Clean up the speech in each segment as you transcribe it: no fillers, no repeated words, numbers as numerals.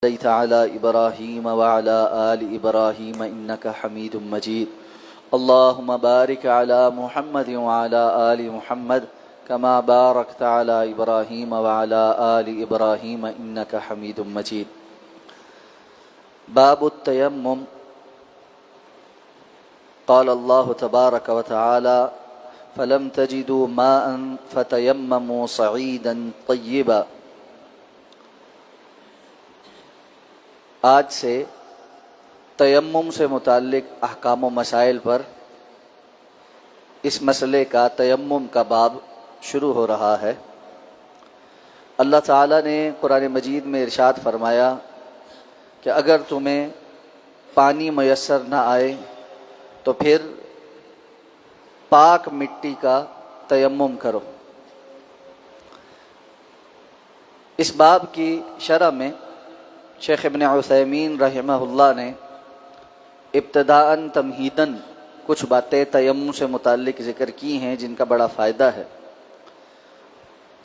صليت على إبراهيم وعلى آل إبراهيم إنك حميد مجيد اللهم بارك على محمد وعلى آل محمد كما باركت على إبراهيم وعلى آل إبراهيم إنك حميد مجيد باب التيمم قال الله تبارك وتعالى فلم تجدوا ماء فتيمموا صعيدا طيبا۔ آج سے تیمم سے متعلق احکام و مسائل پر اس مسئلے کا تیمم کا باب شروع ہو رہا ہے۔ اللہ تعالیٰ نے قرآن مجید میں ارشاد فرمایا کہ اگر تمہیں پانی میسر نہ آئے تو پھر پاک مٹی کا تیمم کرو۔ اس باب کی شرح میں شیخ ابن عثیمین رحمہ اللہ نے ابتداءً تمہیداً کچھ باتیں تیمم سے متعلق ذکر کی ہیں جن کا بڑا فائدہ ہے۔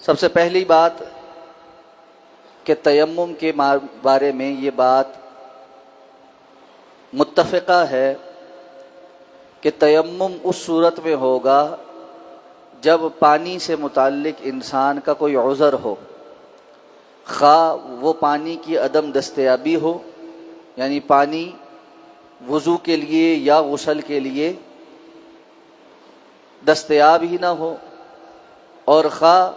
سب سے پہلی بات کہ تیمم کے بارے میں یہ بات متفقہ ہے کہ تیمم اس صورت میں ہوگا جب پانی سے متعلق انسان کا کوئی عذر ہو، خواہ وہ پانی کی عدم دستیابی ہو، یعنی پانی وضو کے لیے یا غسل کے لیے دستیاب ہی نہ ہو، اور خواہ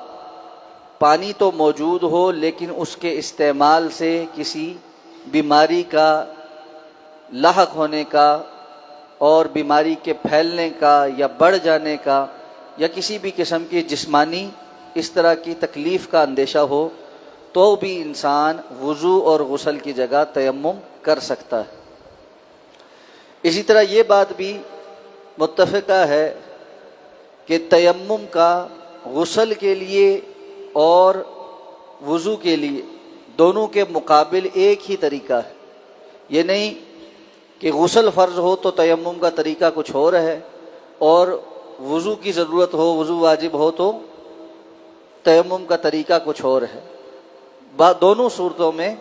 پانی تو موجود ہو لیکن اس کے استعمال سے کسی بیماری کا لاحق ہونے کا اور بیماری کے پھیلنے کا یا بڑھ جانے کا یا کسی بھی قسم کی جسمانی اس طرح کی تکلیف کا اندیشہ ہو تو بھی انسان وضو اور غسل کی جگہ تیمم کر سکتا ہے۔ اسی طرح یہ بات بھی متفقہ ہے کہ تیمم کا غسل کے لیے اور وضو کے لیے دونوں کے مقابل ایک ہی طریقہ ہے۔ یہ نہیں کہ غسل فرض ہو تو تیمم کا طریقہ کچھ اور ہے، اور وضو کی ضرورت ہو، وضو واجب ہو تو تیمم کا طریقہ کچھ اور ہے۔ دونوں صورتوں میں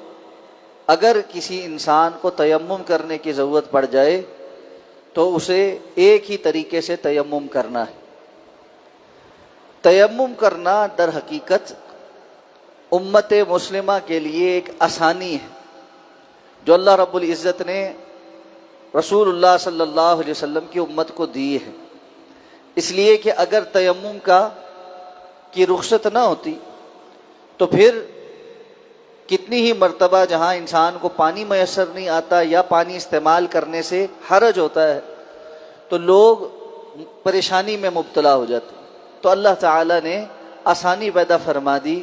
اگر کسی انسان کو تیمم کرنے کی ضرورت پڑ جائے تو اسے ایک ہی طریقے سے تیمم کرنا ہے۔ تیمم کرنا در حقیقت امت مسلمہ کے لیے ایک آسانی ہے جو اللہ رب العزت نے رسول اللہ صلی اللہ علیہ وسلم کی امت کو دی ہے، اس لیے کہ اگر تیمم کی رخصت نہ ہوتی تو پھر کتنی ہی مرتبہ جہاں انسان کو پانی میسر نہیں آتا یا پانی استعمال کرنے سے حرج ہوتا ہے تو لوگ پریشانی میں مبتلا ہو جاتے، تو اللہ تعالیٰ نے آسانی پیدا فرما دی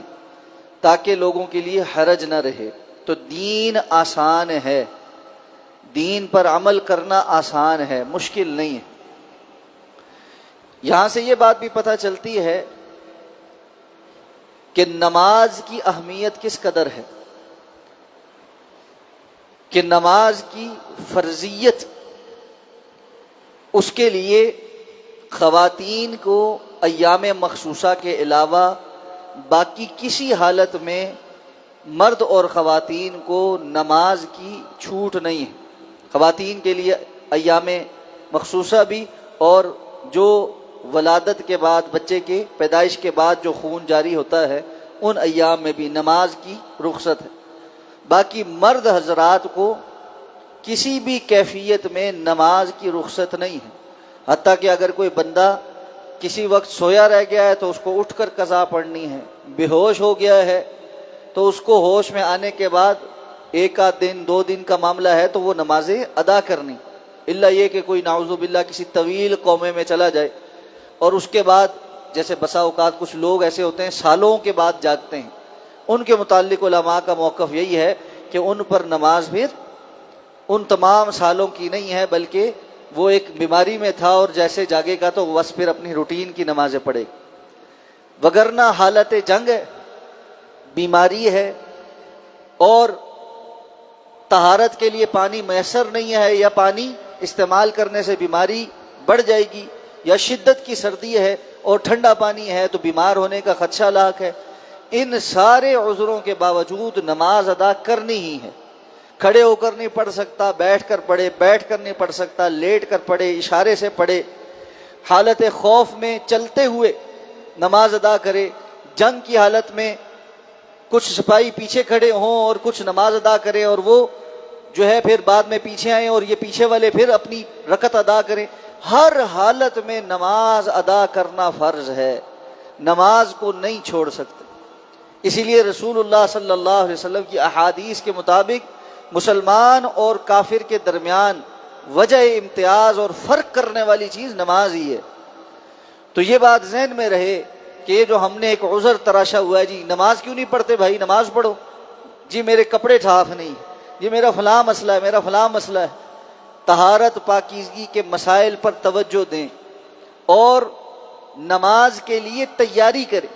تاکہ لوگوں کے لیے حرج نہ رہے۔ تو دین آسان ہے، دین پر عمل کرنا آسان ہے، مشکل نہیں ہے۔ یہاں سے یہ بات بھی پتہ چلتی ہے کہ نماز کی اہمیت کس قدر ہے، کہ نماز کی فرضیت اس کے لیے خواتین کو ایام مخصوصہ کے علاوہ باقی کسی حالت میں مرد اور خواتین کو نماز کی چھوٹ نہیں ہے۔ خواتین کے لیے ایام مخصوصہ بھی، اور جو ولادت کے بعد بچے کے پیدائش کے بعد جو خون جاری ہوتا ہے ان ایام میں بھی نماز کی رخصت ہے۔ باقی مرد حضرات کو کسی بھی کیفیت میں نماز کی رخصت نہیں ہے، حتیٰ کہ اگر کوئی بندہ کسی وقت سویا رہ گیا ہے تو اس کو اٹھ کر قضا پڑھنی ہے، بے ہوش ہو گیا ہے تو اس کو ہوش میں آنے کے بعد ایک آدھ دن 2 دن کا معاملہ ہے تو وہ نمازیں ادا کرنی، الا یہ کہ کوئی نعوذ باللہ کسی طویل قومے میں چلا جائے اور اس کے بعد جیسے بسا اوقات کچھ لوگ ایسے ہوتے ہیں سالوں کے بعد جاگتے ہیں، ان کے متعلق علماء کا موقف یہی ہے کہ ان پر نماز پھر ان تمام سالوں کی نہیں ہے، بلکہ وہ ایک بیماری میں تھا اور جیسے جاگے گا تو بس پھر اپنی روٹین کی نمازیں پڑھے، وگرنہ حالت جنگ ہے، بیماری ہے اور طہارت کے لیے پانی میسر نہیں ہے، یا پانی استعمال کرنے سے بیماری بڑھ جائے گی، یا شدت کی سردی ہے اور ٹھنڈا پانی ہے تو بیمار ہونے کا خدشہ لاحق ہے، ان سارے عذروں کے باوجود نماز ادا کرنی ہی ہے۔ کھڑے ہو کر نہیں پڑھ سکتا، بیٹھ کر پڑھے، بیٹھ کر نہیں پڑھ سکتا، لیٹ کر پڑھے، اشارے سے پڑھے، حالت خوف میں چلتے ہوئے نماز ادا کرے، جنگ کی حالت میں کچھ سپاہی پیچھے کھڑے ہوں اور کچھ نماز ادا کرے اور وہ جو ہے پھر بعد میں پیچھے آئیں اور یہ پیچھے والے پھر اپنی رکعت ادا کریں، ہر حالت میں نماز ادا کرنا فرض ہے، نماز کو نہیں چھوڑ سکتے۔ اسی لیے رسول اللہ صلی اللہ علیہ وسلم کی احادیث کے مطابق مسلمان اور کافر کے درمیان وجہ امتیاز اور فرق کرنے والی چیز نماز ہی ہے۔ تو یہ بات ذہن میں رہے کہ جو ہم نے ایک عذر تراشا ہوا ہے، جی نماز کیوں نہیں پڑھتے بھائی، نماز پڑھو، جی میرے کپڑے صاف نہیں، جی میرا فلاں مسئلہ ہے، میرا فلاں مسئلہ ہے۔ طہارت پاکیزگی کے مسائل پر توجہ دیں اور نماز کے لیے تیاری کریں۔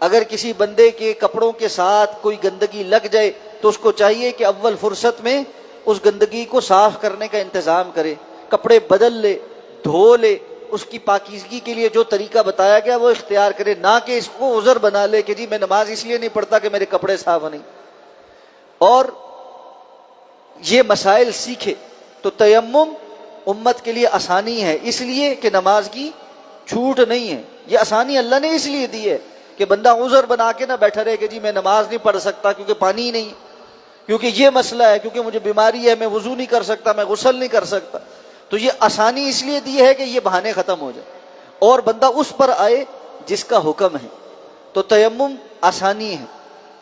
اگر کسی بندے کے کپڑوں کے ساتھ کوئی گندگی لگ جائے تو اس کو چاہیے کہ اول فرصت میں اس گندگی کو صاف کرنے کا انتظام کرے، کپڑے بدل لے، دھو لے، اس کی پاکیزگی کے لیے جو طریقہ بتایا گیا وہ اختیار کرے، نہ کہ اس کو عذر بنا لے کہ جی میں نماز اس لیے نہیں پڑھتا کہ میرے کپڑے صاف نہیں۔ اور یہ مسائل سیکھے تو تیمم امت کے لیے آسانی ہے، اس لیے کہ نماز کی چھوٹ نہیں ہے، یہ آسانی اللہ نے اس لیے دی ہے کہ بندہ عذر بنا کے نہ بیٹھا رہے کہ جی میں نماز نہیں پڑھ سکتا کیونکہ پانی ہی نہیں، کیونکہ یہ مسئلہ ہے، کیونکہ مجھے بیماری ہے، میں وضو نہیں کر سکتا، میں غسل نہیں کر سکتا۔ تو یہ آسانی اس لیے دی ہے کہ یہ بہانے ختم ہو جائے اور بندہ اس پر آئے جس کا حکم ہے۔ تو تیمم آسانی ہے۔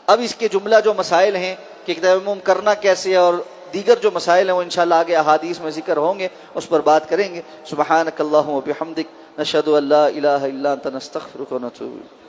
اب اس کے جملہ جو مسائل ہیں کہ تیمم کرنا کیسے ہے اور دیگر جو مسائل ہیں وہ انشاءاللہ آگے احادیث میں ذکر ہوں گے، اس پر بات کریں گے۔ سبحانک اللہم و بحمدک، نشہد ان لا الہ الا انت، نستغفرک و نتوب الیک۔